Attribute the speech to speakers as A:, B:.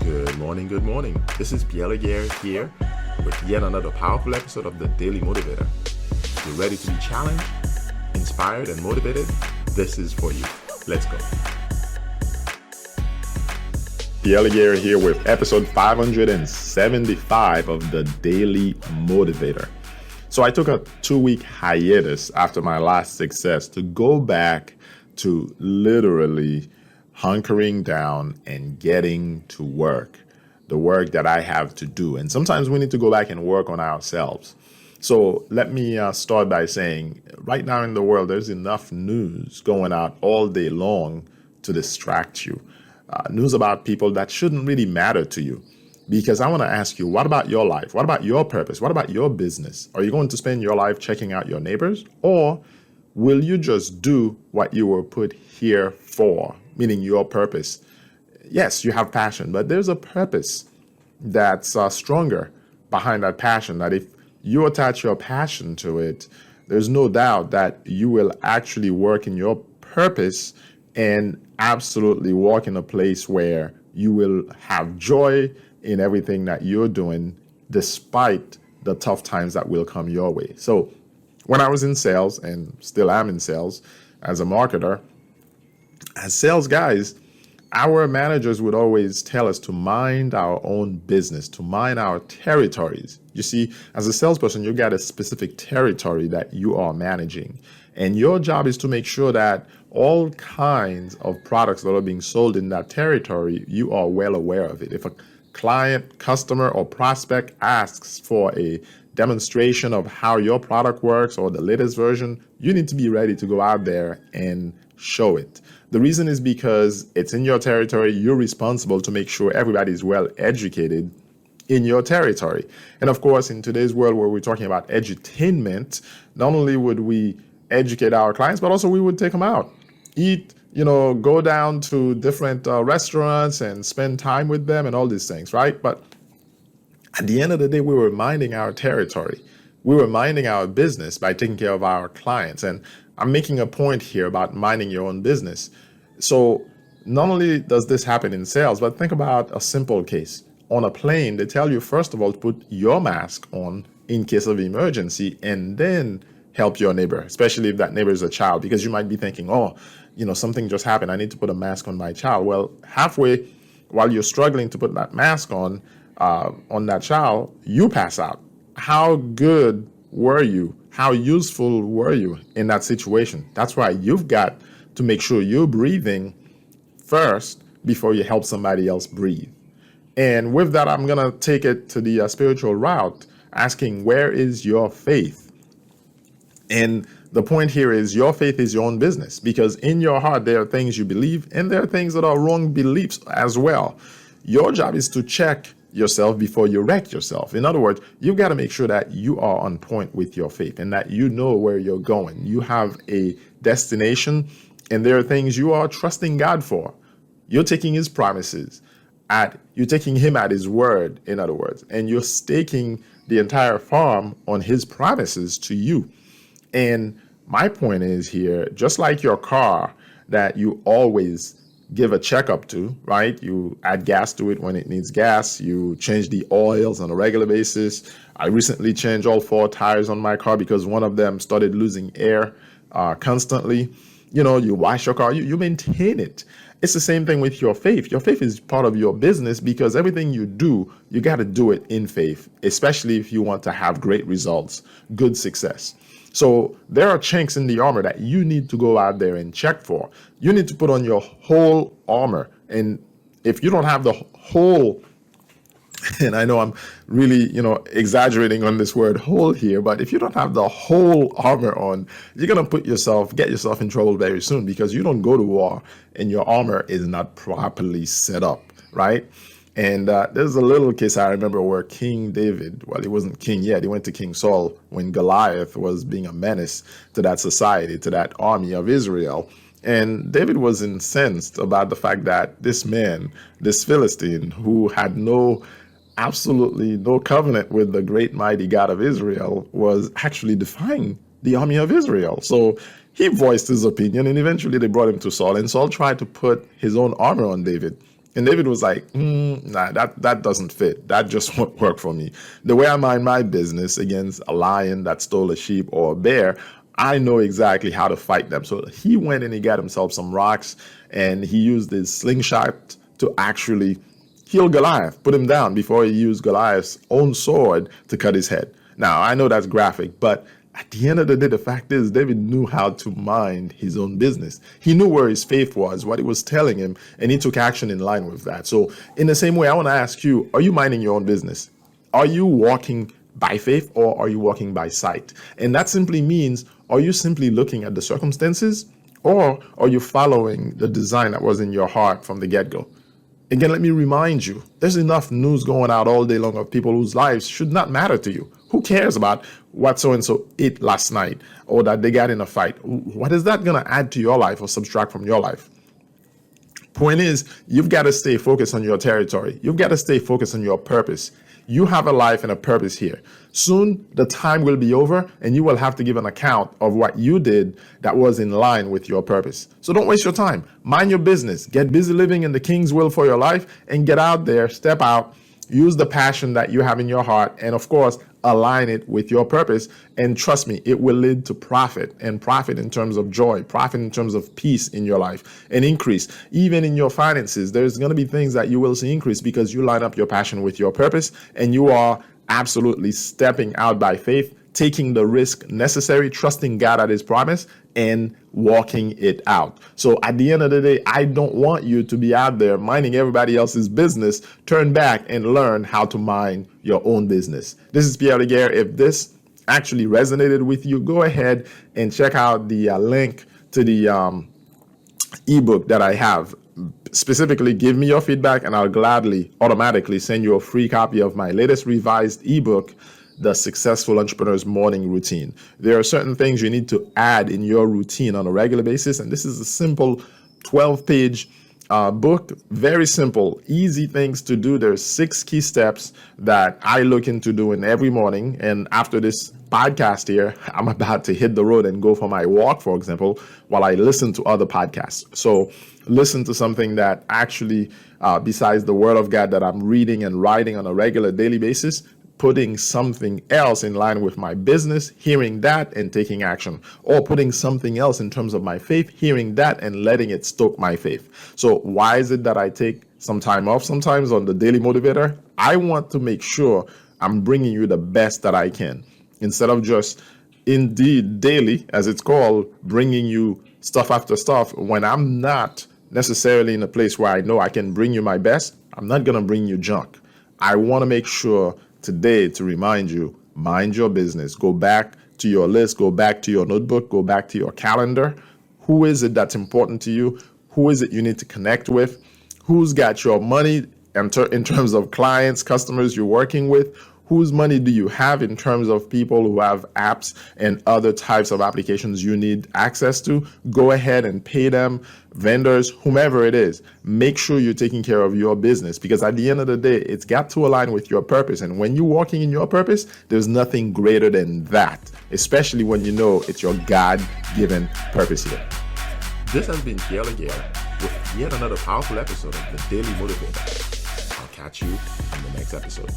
A: Good morning, good morning. This is Pierre here with yet another powerful episode of the Daily Motivator. If you're ready to be challenged, inspired, and motivated, this is for you. Let's go. Pierre here with episode 575 of the Daily Motivator. So I took a 2-week hiatus after my last success to go back to literally hunkering down and getting to work, the work that I have to do. And sometimes we need to go back and work on ourselves. So let me start by saying, right now in the world, there's enough news going out all day long to distract you. News about people that shouldn't really matter to you. Because I want to ask you, what about your life? What about your purpose? What about your business? Are you going to spend your life checking out your neighbors? Or will you just do what you were put here for, meaning your purpose? Yes, you have passion, but there's a purpose that's stronger behind that passion, that if you attach your passion to it, there's no doubt that you will actually work in your purpose and absolutely walk in a place where you will have joy in everything that you're doing, despite the tough times that will come your way. So when I was in sales, and still am in sales as a marketer, as sales guys, our managers would always tell us to mind our own business, to mind our territories. You see, as a salesperson, you got a specific territory that you are managing. And your job is to make sure that all kinds of products that are being sold in that territory, you are well aware of it. If a client, customer, or prospect asks for a demonstration of how your product works or the latest version, you need to be ready to go out there and show it. The reason is because it's in your territory. You're responsible to make sure everybody is well educated in your territory. And of course, in today's world where we're talking about edutainment, not only would we educate our clients, but also we would take them out, eat, go down to different restaurants and spend time with them and all these things, right? But at the end of the day, we were minding our territory. We were minding our business by taking care of our clients. And I'm making a point here about minding your own business. So not only does this happen in sales, but think about a simple case. On a plane, they tell you, first of all, to put your mask on in case of emergency, and then help your neighbor, especially if that neighbor is a child, because you might be thinking, something just happened. I need to put a mask on my child. Well, halfway while you're struggling to put that mask on that child, you pass out. How good were you? How useful were you in that situation? That's why you've got to make sure you're breathing first before you help somebody else breathe. And with that, I'm going to take it to the spiritual route, asking, where is your faith? And the point here is your faith is your own business, because in your heart, there are things you believe and there are things that are wrong beliefs as well. Your job is to check yourself before you wreck yourself. In other words, you've got to make sure that you are on point with your faith and that you know where you're going. You have a destination and there are things you are trusting God for. You're taking his promises you're taking him at his word, in other words, and you're staking the entire farm on his promises to you. And my point is here, just like your car that you always give a checkup to, right? You add gas to it when it needs gas. You change the oils on a regular basis. I recently changed all 4 tires on my car because one of them started losing air constantly. You wash your car, you maintain it. It's the same thing with your faith. Your faith is part of your business because everything you do, you got to do it in faith, especially if you want to have great results, good success. So there are chinks in the armor that you need to go out there and check for. You need to put on your whole armor. And if you don't have the whole, and I know I'm really, exaggerating on this word whole here, but if you don't have the whole armor on, you're going to get yourself in trouble very soon, because you don't go to war and your armor is not properly set up, right? And there's a little case I remember where King David, well, he wasn't king yet. He went to King Saul when Goliath was being a menace to that society, to that army of Israel. And David was incensed about the fact that this man, this Philistine, who had absolutely no covenant with the great mighty God of Israel, was actually defying the army of Israel. So he voiced his opinion, and eventually they brought him to Saul, and Saul tried to put his own armor on David. And David was like, nah, that doesn't fit. That just won't work for me. The way I mind my business against a lion that stole a sheep or a bear, I know exactly how to fight them. So he went and he got himself some rocks and he used his slingshot to actually kill Goliath, put him down before he used Goliath's own sword to cut his head. Now, I know that's graphic, but at the end of the day, the fact is David knew how to mind his own business. He knew where his faith was, what it was telling him, and he took action in line with that. So in the same way, I want to ask you, are you minding your own business? Are you walking by faith or are you walking by sight? And that simply means, are you simply looking at the circumstances or are you following the design that was in your heart from the get-go? Again, let me remind you, there's enough news going out all day long of people whose lives should not matter to you. Who cares about what so-and-so ate last night or that they got in a fight? What is that going to add to your life or subtract from your life? Point is, you've got to stay focused on your territory. You've got to stay focused on your purpose. You have a life and a purpose here. Soon, the time will be over and you will have to give an account of what you did that was in line with your purpose. So don't waste your time. Mind your business. Get busy living in the King's will for your life and get out there, step out, use the passion that you have in your heart, and of course, align it with your purpose. And trust me, it will lead to profit, and profit in terms of joy, profit in terms of peace in your life, and increase. Even in your finances, there's going to be things that you will see increase because you line up your passion with your purpose, and you are absolutely stepping out by faith, taking the risk necessary, trusting God at his promise, and walking it out. So at the end of the day, I don't want you to be out there minding everybody else's business. Turn back and learn how to mind your own business. This is Pierre Laguerre. If this actually resonated with you, go ahead and check out the link to the ebook that I have. Specifically, give me your feedback and I'll gladly automatically send you a free copy of my latest revised ebook, The Successful Entrepreneur's Morning Routine. There are certain things you need to add in your routine on a regular basis, and this is a simple 12-page book. Very simple, easy things to do. There's 6 key steps that I look into doing every morning, and after this podcast here, I'm about to hit the road and go for my walk, for example, while I listen to other podcasts. So listen to something that actually, besides the Word of God that I'm reading and writing on a regular daily basis, putting something else in line with my business, hearing that and taking action, or putting something else in terms of my faith, hearing that and letting it stoke my faith. So why is it that I take some time off sometimes on the Daily Motivator? I want to make sure I'm bringing you the best that I can, instead of just indeed daily, as it's called, bringing you stuff after stuff. When I'm not necessarily in a place where I know I can bring you my best, I'm not going to bring you junk. I want to make sure today to remind you, mind your business. Go back to your list, go back to your notebook, go back to your calendar. Who is it that's important to you? Who is it you need to connect with? Who's got your money in terms of clients, customers you're working with? Whose money do you have in terms of people who have apps and other types of applications you need access to? Go ahead and pay them, vendors, whomever it is. Make sure you're taking care of your business, because at the end of the day, it's got to align with your purpose. And when you're walking in your purpose, there's nothing greater than that, especially when you know it's your God-given purpose here. This has been Pierre Laguerre with yet another powerful episode of the Daily Motivator. I'll catch you in the next episode.